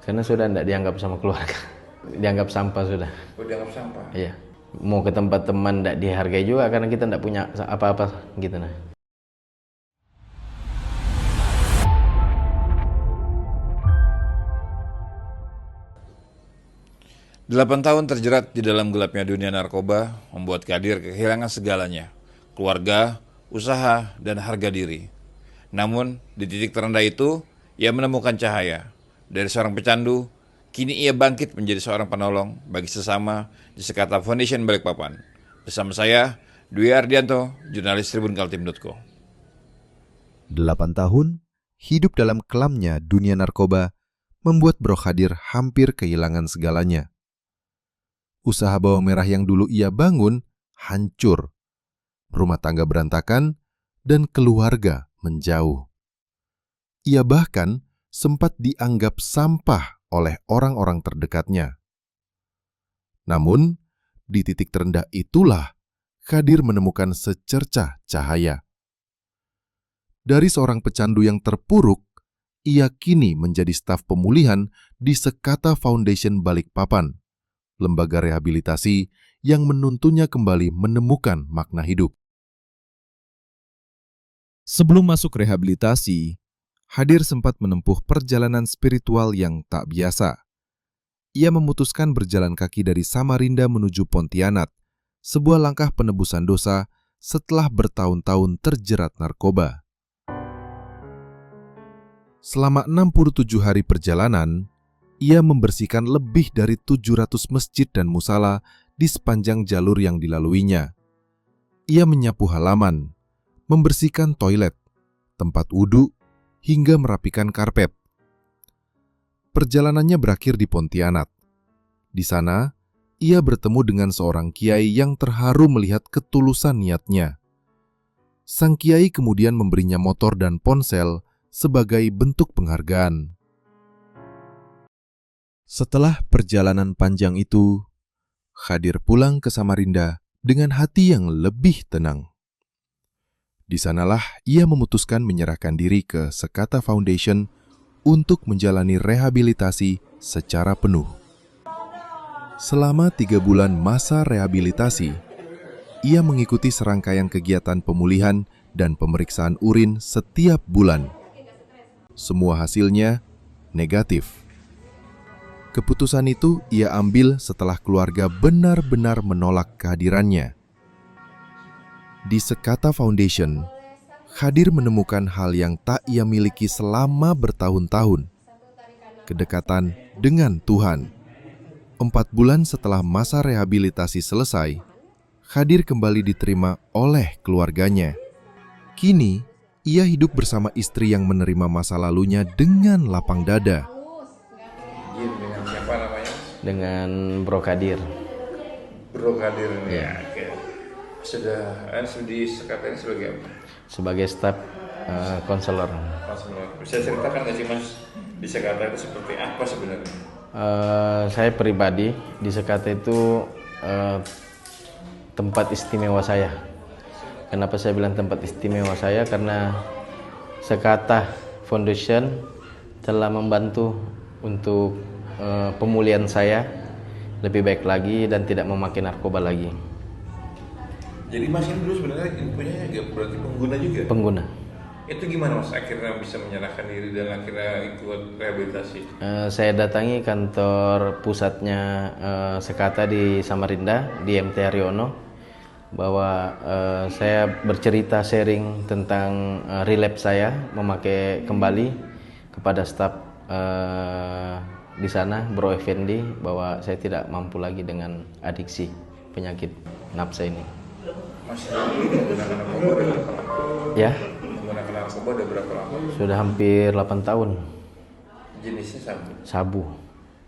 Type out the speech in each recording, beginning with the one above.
Karena sudah tidak dianggap sama keluarga. Dianggap sampah sudah. Oh, dianggap sampah? Iya. Mau ke tempat teman tidak dihargai juga karena kita tidak punya apa-apa gitu nah. 8 tahun terjerat di dalam gelapnya dunia narkoba membuat Kadir kehilangan segalanya, keluarga, usaha, dan harga diri. Namun, di titik terendah itu, ia menemukan cahaya. Dari seorang pecandu, kini ia bangkit menjadi seorang penolong bagi sesama di Sekata Foundation Balikpapan. Bersama saya, Dwi Ardianto, jurnalis tribunkaltim.co. 8 tahun, hidup dalam kelamnya dunia narkoba membuat Bro Kadir hampir kehilangan segalanya. Usaha bawang merah yang dulu ia bangun hancur, rumah tangga berantakan, dan keluarga menjauh. Ia bahkan sempat dianggap sampah oleh orang-orang terdekatnya. Namun, di titik terendah itulah Kadir menemukan secercah cahaya. Dari seorang pecandu yang terpuruk, ia kini menjadi staf pemulihan di Sekata Foundation Balikpapan, lembaga rehabilitasi yang menuntunnya kembali menemukan makna hidup. Sebelum masuk rehabilitasi, Kadir sempat menempuh perjalanan spiritual yang tak biasa. Ia memutuskan berjalan kaki dari Samarinda menuju Pontianak, sebuah langkah penebusan dosa setelah bertahun-tahun terjerat narkoba. Selama 67 hari perjalanan, ia membersihkan lebih dari 700 masjid dan musala di sepanjang jalur yang dilaluinya. Ia menyapu halaman, membersihkan toilet, tempat wudhu, hingga merapikan karpet. Perjalanannya berakhir di Pontianak. Di sana, ia bertemu dengan seorang kiai yang terharu melihat ketulusan niatnya. Sang kiai kemudian memberinya motor dan ponsel sebagai bentuk penghargaan. Setelah perjalanan panjang itu, Kadir pulang ke Samarinda dengan hati yang lebih tenang. Di sanalah ia memutuskan menyerahkan diri ke Sekata Foundation untuk menjalani rehabilitasi secara penuh. Selama 3 bulan masa rehabilitasi, ia mengikuti serangkaian kegiatan pemulihan dan pemeriksaan urin setiap bulan. Semua hasilnya negatif. Keputusan itu ia ambil setelah keluarga benar-benar menolak kehadirannya. Di Sekata Foundation, Kadir menemukan hal yang tak ia miliki selama bertahun-tahun. Kedekatan dengan Tuhan. 4 bulan setelah masa rehabilitasi selesai, Kadir kembali diterima oleh keluarganya. Kini, ia hidup bersama istri yang menerima masa lalunya dengan lapang dada. Dengan siapa namanya? Dengan Bro Kadir. Bro Kadir ini. Ya. Oke. Sudah di Sekata ini sebagai apa? Sebagai staf konselor. Bisa ceritakan nggak sih Mas, di Sekata itu seperti apa sebenarnya? Saya pribadi di Sekata itu tempat istimewa saya. Kenapa saya bilang tempat istimewa saya? Karena Sekata Foundation telah membantu untuk pemulihan saya lebih baik lagi dan tidak memakai narkoba lagi. Jadi Mas ini dulu sebenarnya infonya berarti pengguna juga? Pengguna. Itu gimana Mas akhirnya bisa menyerahkan diri dan akhirnya ikut rehabilitasi? Saya datangi kantor pusatnya Sekata di Samarinda, di MT Haryono, bahwa saya bercerita sharing tentang relapse saya, memakai kembali kepada staf di sana, Bro Effendi, bahwa saya tidak mampu lagi dengan adiksi penyakit nafsa ini. Mas ini menggunakan narkoba udah berapa lama? Ya, Menggunakan narkoba udah berapa lama? sudah hampir 8 tahun. Jenisnya sabu? Sabu,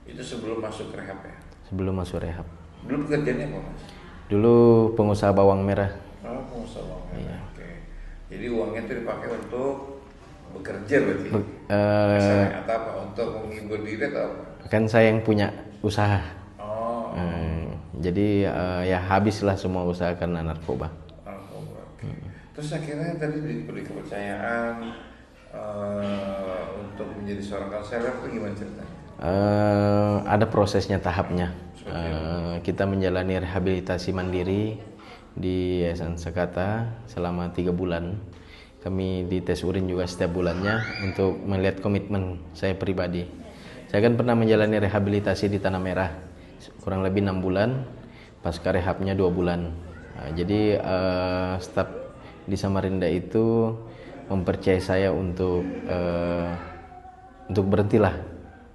Itu sebelum masuk rehab ya? sebelum masuk rehab. Dulu pekerjaannya apa Mas? Dulu pengusaha bawang merah. Oh, pengusaha bawang merah. Iya. Oke. Jadi uangnya itu dipakai untuk bekerja berarti? Atau apa? Untuk menghibur diri atau apa? Kan saya yang punya usaha. Oh. Jadi ya habislah semua usaha karena narkoba. Narkoba. Oke. Terus akhirnya tadi diberi kepercayaan untuk menjadi seorang konselor itu gimana ceritanya? Ada prosesnya, tahapnya. Kita menjalani rehabilitasi mandiri di Yayasan Sekata selama 3 bulan. Kami dites urin juga setiap bulannya untuk melihat komitmen saya pribadi. Saya kan pernah menjalani rehabilitasi di Tanah Merah kurang lebih 6 bulan, pasca rehabnya 2 bulan. Jadi staf di Samarinda itu mempercayai saya untuk berhentilah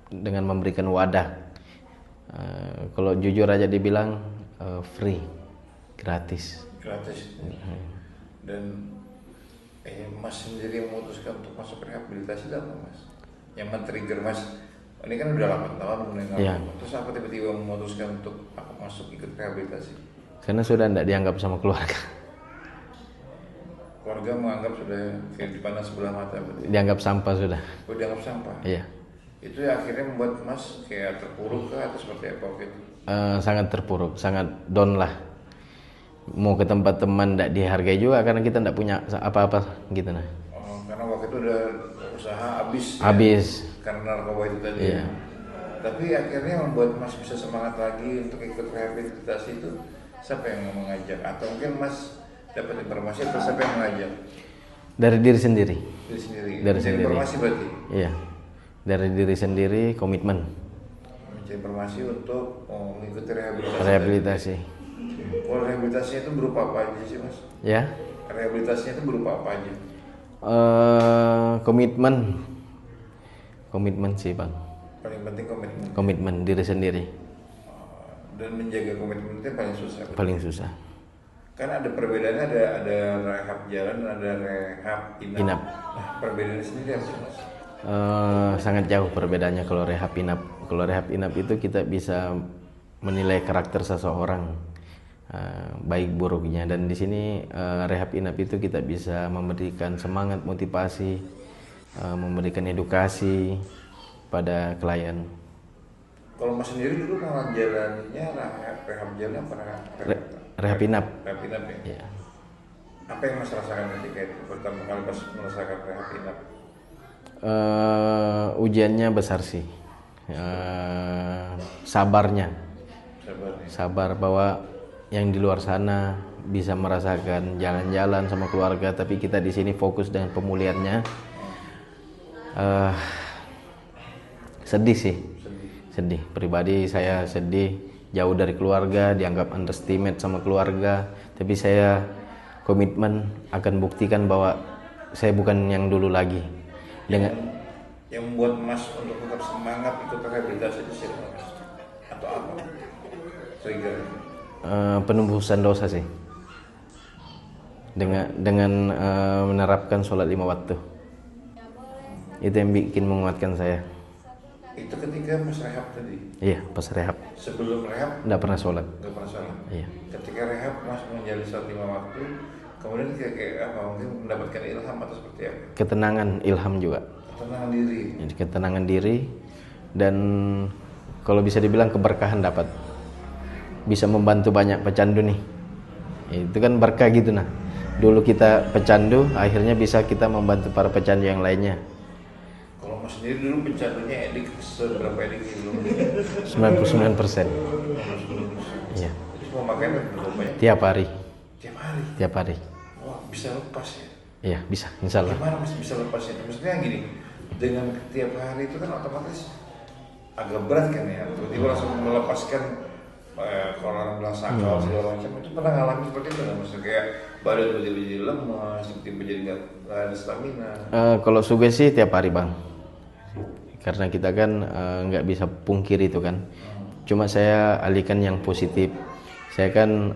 dengan memberikan wadah. Kalau jujur aja dibilang free, gratis. Dan Mas sendiri memutuskan untuk masuk rehabilitasi itu apa, Mas? Yang men-trigger Mas, ini kan udah 8 tahun mendengar, terus apa tiba-tiba memutuskan untuk aku masuk ikut rehabilitasi? Karena sudah tidak dianggap sama keluarga. Keluarga menganggap sudah kayak dipandang sebelah mata, berarti? Dianggap sampah sudah. Dianggap sampah? Iya. Itu akhirnya membuat Mas kayak terpuruk kah atau seperti apa gitu? Sangat terpuruk, sangat down lah. Mau ke tempat teman tidak dihargai juga karena kita tidak punya apa-apa gitu nah. Karena waktu itu udah usaha habis. Karena narkoba itu tadi. Iya. Tapi akhirnya membuat Mas bisa semangat lagi untuk ikut rehabilitasi itu siapa yang mengajak? Atau mungkin Mas dapat informasi atau siapa yang mengajak? Dari diri sendiri. Dari sendiri. Informasi berarti? Iya. Dari diri sendiri, komitmen. Mencari informasi untuk mengikuti rehabilitasi. Kalau rehabilitasinya itu berupa apa aja sih, Mas? Ya. Rehabilitasinya itu berupa apa aja? Komitmen sih, Bang. Paling penting komitmen. Komitmen diri sendiri. Dan menjaga komitmen itu paling susah. Paling susah. Kan ada perbedaannya, ada rehab jalan dan ada rehab inap. Nah, perbedaannya sendiri apa, Mas? Sangat jauh perbedaannya kalau rehab inap. Kalau rehab inap itu kita bisa menilai karakter seseorang, baik buruknya, dan di sini rehab inap itu kita bisa memberikan semangat, motivasi, memberikan edukasi pada klien. Kalau Mas sendiri dulu menjalaninya rehab jalan apa rehab inap? Rehab inap ya. Ya. Apa yang Mas rasakan ketika itu pertama kali Mas merasakan rehab inap? Ujiannya besar sih. Sabar bahwa yang di luar sana bisa merasakan jalan-jalan sama keluarga, tapi kita di sini fokus dengan pemulihannya. Sedih sih. Sedih. Pribadi saya sedih, jauh dari keluarga, dianggap underestimate sama keluarga, tapi saya komitmen akan buktikan bahwa saya bukan yang dulu lagi. Yang membuat Mas untuk tetap semangat ikut rehabilitasi itu siapa, Mas? Atau apa? Trigger? Penembusan dosa sih. Dengan menerapkan sholat 5 waktu. Itu yang bikin menguatkan saya. Itu ketika Mas rehab tadi? Iya, pas rehab. Sebelum rehab? Nggak pernah sholat. Nggak pernah sholat? Iya. Ketika rehab Mas menjalani sholat 5 waktu, kemudian kayak apa? Mungkin mendapatkan ilham atau seperti apa? Ketenangan, ilham juga. Ketenangan diri? Ketenangan diri, dan kalau bisa dibilang keberkahan dapat. Bisa membantu banyak pecandu nih. Itu kan berkah gitu nah. Dulu kita pecandu, akhirnya bisa kita membantu para pecandu yang lainnya. Kalau Mas sendiri dulu pecandunya edik, seberapa edik belum? 99%. Iya. Jadi mau makan berapa? Tiap hari. Tiap hari? Tiap hari. Wah, bisa lepas ya? Iya, bisa, insya Allah. Gimana Mas bisa lepasnya? Maksudnya gini, dengan tiap hari itu kan otomatis agak berat kan ya, tiba-tiba langsung melepaskan. Kalau orang bilang sakal segala macam, itu pernah ngalamin seperti itu nggak? Maksudnya kayak badan tiba-tiba jadi lemas, tiba-tiba jadi nggak ada stamina. Kalau sugesti tiap hari bang, karena kita kan nggak bisa pungkir itu kan. Cuma saya alihkan yang positif. Saya kan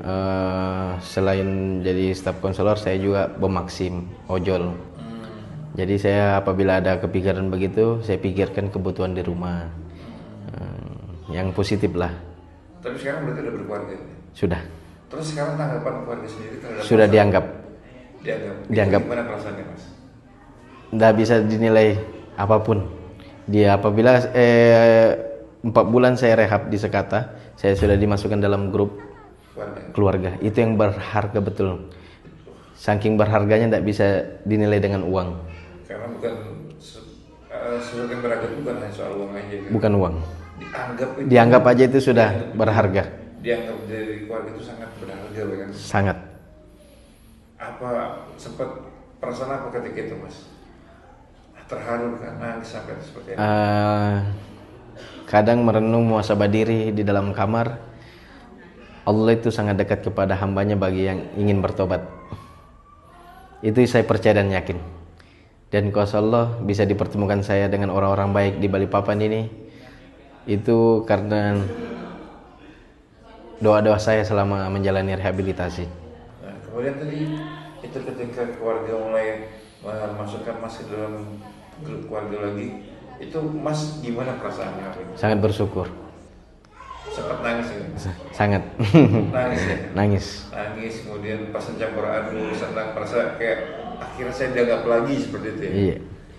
selain jadi staf konselor, saya juga pemaksim ojol. Jadi saya apabila ada kepikiran begitu, saya pikirkan kebutuhan di rumah, yang positif lah. Tapi sekarang berarti udah berkeluarga? Sudah. Terus sekarang tanggapan keluarga sendiri terhadap sudah dianggap. Dianggap. Gimana perasaannya Mas? Nggak bisa dinilai apapun. Dia apabila 4 bulan saya rehab di Sekata, saya sudah dimasukkan dalam grup keluarga. Itu yang berharga betul. Saking berharganya nggak bisa dinilai dengan uang. Karena bukan sesuatu yang berharga itu bukan hanya soal uang aja kan? Bukan uang. Dianggap Aja itu sudah berharga. Dianggap dari keluarga itu sangat berharga kan? Sangat. Apa sempat perasaan apa ketika itu mas? Terharu kan, nangis sampai seperti apa? Kadang merenung muhasabah diri di dalam kamar. Allah itu sangat dekat kepada hambanya bagi yang ingin bertobat. Itu saya percaya dan yakin. Dan kuasa Allah bisa dipertemukan saya dengan orang-orang baik di Balikpapan ini, itu karena doa-doa saya selama menjalani rehabilitasi. Nah, kemudian tadi itu ketika keluarga mulai memasukkan mas ke dalam grup keluarga lagi, itu mas gimana perasaannya? Sangat bersyukur. Sempat nangis ya? Sangat. Nangis ya? Nangis. Kemudian pas campur aduk, senang, merasa kayak akhirnya saya dianggap lagi seperti itu ya? Iya.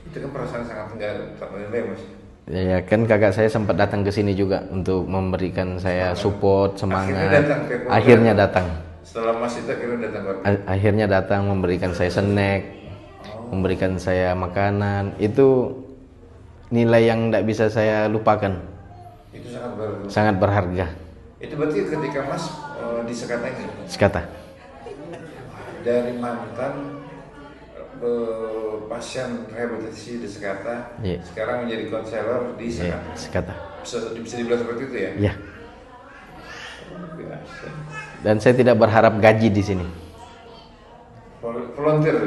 Itu kan perasaan sangat enggak ternilai mas. Ya kan kakak saya sempat datang ke sini juga untuk memberikan saya support, semangat. Akhirnya datang. Setelah mas itu akhirnya datang memberikan saya snack, memberikan saya makanan. Itu nilai yang tidak bisa saya lupakan. Itu sangat berharga. Sangat berharga. Itu berarti ketika mas di Sekata ini? Sekata. Dari mantan pasien rehabilitasi di Sekata, yeah. Sekarang menjadi konselor di Sekata. Yeah, Sekata. Bisa dibilang seperti itu ya? Iya. Dan saya tidak berharap gaji di sini. Volunteer.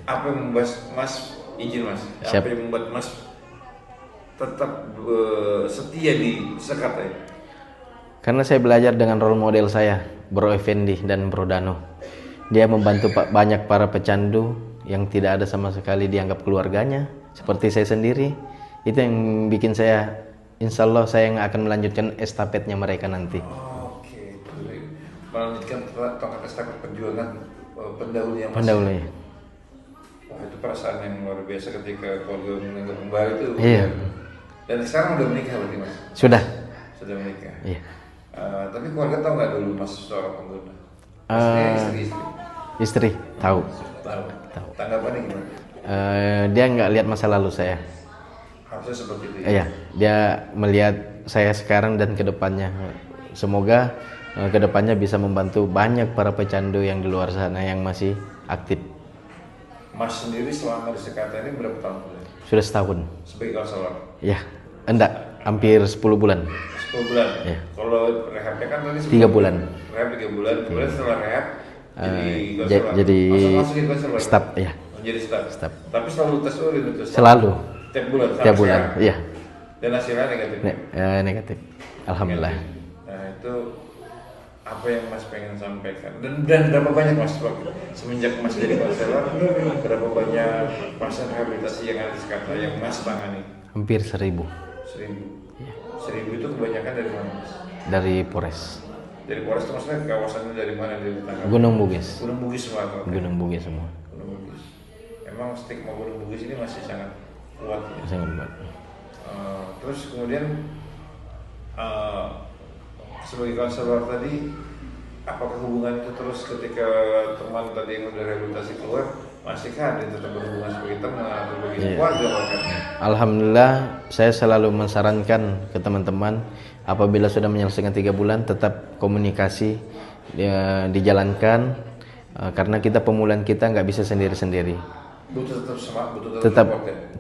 Apa yang membuat mas izin mas? Siap. Apa yang membuat mas tetap setia di Sekata ya? Karena saya belajar dengan role model saya, Bro Effendi dan Bro Dano. Dia membantu banyak para pecandu yang tidak ada sama sekali dianggap keluarganya, seperti saya sendiri. Itu yang bikin saya, insya Allah saya yang akan melanjutkan estafetnya mereka nanti. Oke, melanjutkan tongkat estafet perjuangan pendahulunya mas. Pendahulunya. Wah, itu perasaan yang luar biasa ketika keluarga menganggap kembali itu. Iya. Dan sekarang udah menikah berarti mas? Sudah menikah. Iya. Tapi keluarga tahu nggak dulu mas seorang pengguna? Istri tahu. Tanggapannya gimana? Dia nggak lihat masa lalu saya. Harusnya seperti itu ya? Iya, dia melihat saya sekarang dan kedepannya. Semoga kedepannya bisa membantu banyak para pecandu yang di luar sana yang masih aktif. Mas sendiri selama di Sekata ini berapa tahun? Sudah setahun. Sebagai konselor? Ya, enggak, hampir 10 bulan. 10 bulan? Ya. Kalau rehabnya kan tadi 3 bulan. Rehab 3 bulan, kemudian setelah rehab jadi staf ya. Menjadi staf. Tapi selalu tes urin itu? Selalu. Tiap bulan? Tiap bulan, iya. Dan hasilnya negatif? Negatif, alhamdulillah. Nah itu apa yang mas pengen sampaikan? Dan berapa banyak mas semenjak mas jadi konselor, berapa banyak pasien rehabilitasi yang ada di Sekata yang mas tangani? Hampir 1.000. 1.000? Ya. 1.000 itu kebanyakan dari mana mas? Dari Polres. Dari Polres itu maksudnya kawasannya dari mana? Dari tetangga? Gunung Bugis. Gunung Bugis semua? Gunung Bugis semua. Gunung Bugis. Emang stigma Gunung Bugis ini masih sangat kuat ya? Sangat kuat. Terus kemudian sebagai konselor tadi, apakah hubungan itu terus ketika teman tadi yang udah rehabilitasi keluar, masih ada yang tetap berhubungan sebagai teman atau sebagai keluarga bahkan? Alhamdulillah, saya selalu mensarankan ke teman-teman apabila sudah menyelesaikan 3 bulan tetap komunikasi dijalankan, karena kita pemulihan kita nggak bisa sendiri-sendiri.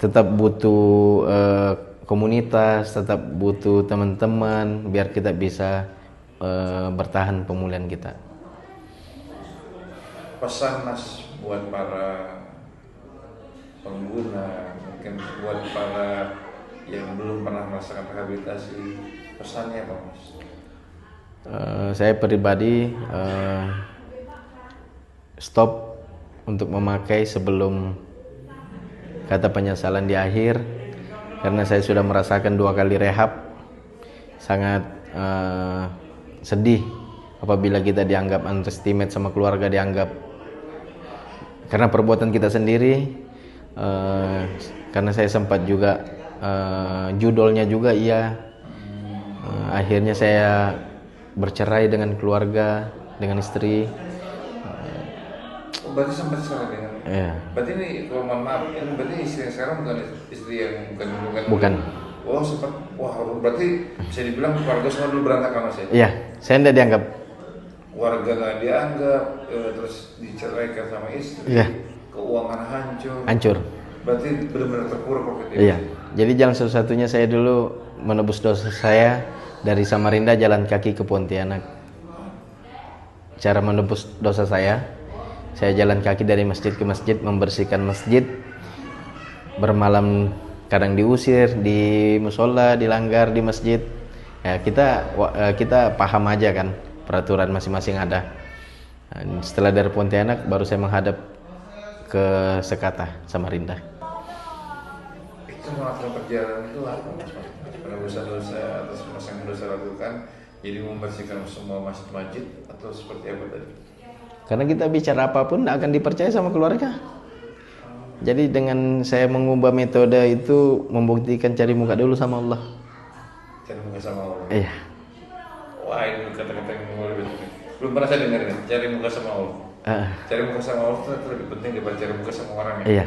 Tetap butuh komunitas, tetap butuh teman-teman biar kita bisa bertahan pemulihan kita. Pesan mas buat para pengguna, mungkin buat para yang belum pernah merasakan rehabilitasi, pesannya apa mas? Saya pribadi stop untuk memakai sebelum kata penyesalan di akhir, karena saya sudah merasakan 2 kali rehab. Sangat sedih apabila kita dianggap underestimate sama keluarga, dianggap karena perbuatan kita sendiri. Karena saya sempat juga judulnya juga akhirnya saya bercerai dengan keluarga, dengan istri. Berarti sempat cerai dengan Iya. Berarti ini kalau mohon maaf, ini berarti istri yang sekarang bukan istri yang Bukan. Oh sempat, wah berarti bisa dibilang keluarga semua dulu berantakan Mas ya? Iya, saya tidak dianggap. Warga nggak dianggap, terus diceraikan sama istri, Iya. keuangan hancur. Hancur. Berarti benar-benar terpuruk waktu itu. Iya. Jadi jalan satu-satunya saya dulu menebus dosa saya dari Samarinda jalan kaki ke Pontianak. Cara menebus dosa saya jalan kaki dari masjid ke masjid, membersihkan masjid, bermalam kadang diusir di musola, dilanggar di masjid. Ya, kita paham aja kan peraturan masing-masing ada. Dan setelah dari Pontianak baru saya menghadap ke Sekata, Samarinda. Itu melakukan perjalanan itu apa Mas? Dosa-dosa atas masa yang dosa lakukan, jadi membersihkan semua masjid-masjid atau seperti apa tadi? Karena kita bicara apapun akan dipercaya sama keluarga. Jadi dengan saya mengubah metode itu membuktikan cari muka dulu sama Allah. Cari muka sama Allah. Iya. Wah ini kata-kata yang mulai betul. Belum pernah saya dengar ini. Cari muka sama Allah. Cari muka sama Allah itu lebih penting daripada cari muka sama orang ya. Iya.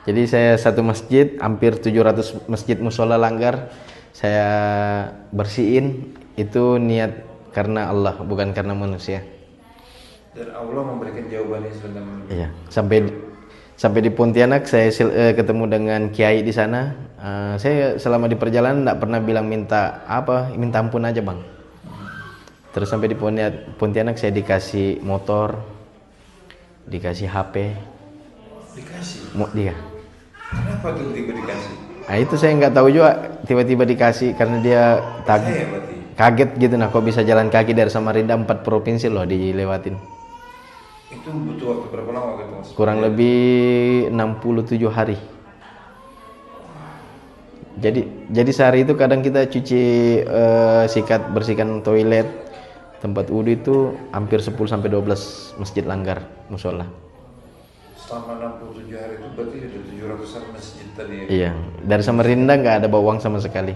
Jadi saya satu masjid, hampir 700 masjid musola langgar, saya bersihin itu niat karena Allah, bukan karena manusia. Dan Allah memberikan jawabannya sebenarnya. Iya. Sampai di Pontianak saya ketemu dengan kiai di sana. Saya selama di perjalanan tidak pernah bilang minta ampun aja bang. Terus sampai di Pontianak saya dikasih motor, dikasih HP. Dikasih? Dia. Kenapa tuh tiba dikasih? Nah itu saya nggak tahu juga, tiba-tiba dikasih karena dia kaget gitu. Nah kok bisa jalan kaki dari Samarinda 4 provinsi loh dilewatin. Itu butuh waktu berapa lama gitu Mas? Kurang lebih 67 hari. Jadi sehari itu kadang kita cuci sikat, bersihkan toilet, tempat wudhu itu hampir 10-12 masjid langgar musola. Selama 67 hari itu berarti ada 700-an masjid tadi ya? Iya, dari Samarinda nggak ada bawang sama sekali.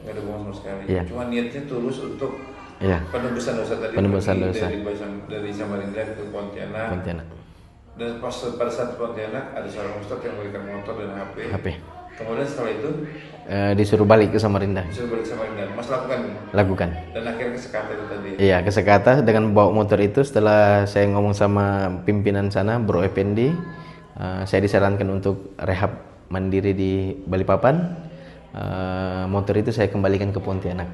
Nggak ada bawang sama sekali? Iya. Cuma niatnya tulus untuk penebusan dosa tadi? Penebusan dosa. Dari Samarinda ke Pontianak. Dan pada saat Pontianak ada seorang ustadz yang memberikan motor dan HP. Kemudian setelah itu? Disuruh balik ke Samarinda. Mas lakukan. Dan akhirnya ke Sekata itu tadi? Iya, ke Sekata dengan bawa motor itu. Setelah saya ngomong sama pimpinan sana, Bro Effendi, saya disarankan untuk rehab mandiri di Balikpapan. Motor itu saya kembalikan ke Pontianak.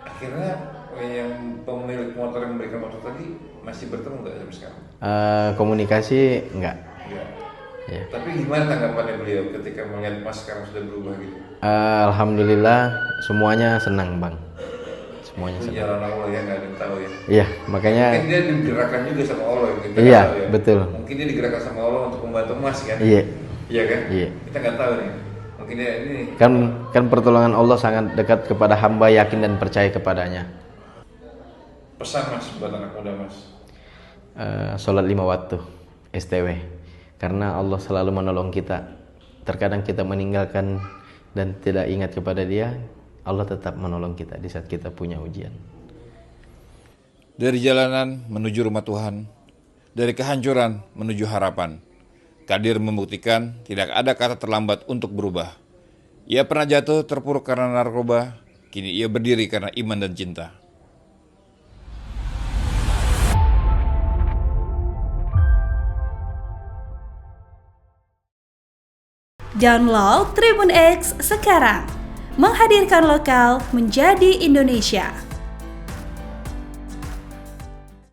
Akhirnya yang pemilik motor yang memberikan motor tadi masih bertemu nggak sampai sekarang? Komunikasi enggak. Ya. Tapi gimana tanggapannya beliau ketika melihat Mas sekarang sudah berubah gitu? Alhamdulillah semuanya senang bang. Semuanya senang. Jalan Allah ya, nggak ada yang tahu ya. Iya, makanya. Mungkin dia digerakkan juga sama Allah gitu. Iya, ya. betul. Mungkin dia digerakkan sama Allah untuk membantu Mas kan? Iya. Iya kan? Iya. Kita nggak tahu nih. Mungkin dia ini. Kan pertolongan Allah sangat dekat kepada hamba, yakin dan percaya kepadanya. Pesan Mas buat anak muda Mas. Sholat 5 waktu STW. Karena Allah selalu menolong kita. Terkadang kita meninggalkan dan tidak ingat kepada Dia, Allah tetap menolong kita di saat kita punya ujian. Dari jalanan menuju rumah Tuhan, dari kehancuran menuju harapan, Kadir membuktikan tidak ada kata terlambat untuk berubah. Ia pernah jatuh terpuruk karena narkoba, kini ia berdiri karena iman dan cinta. Download Tribun X sekarang, menghadirkan lokal menjadi Indonesia.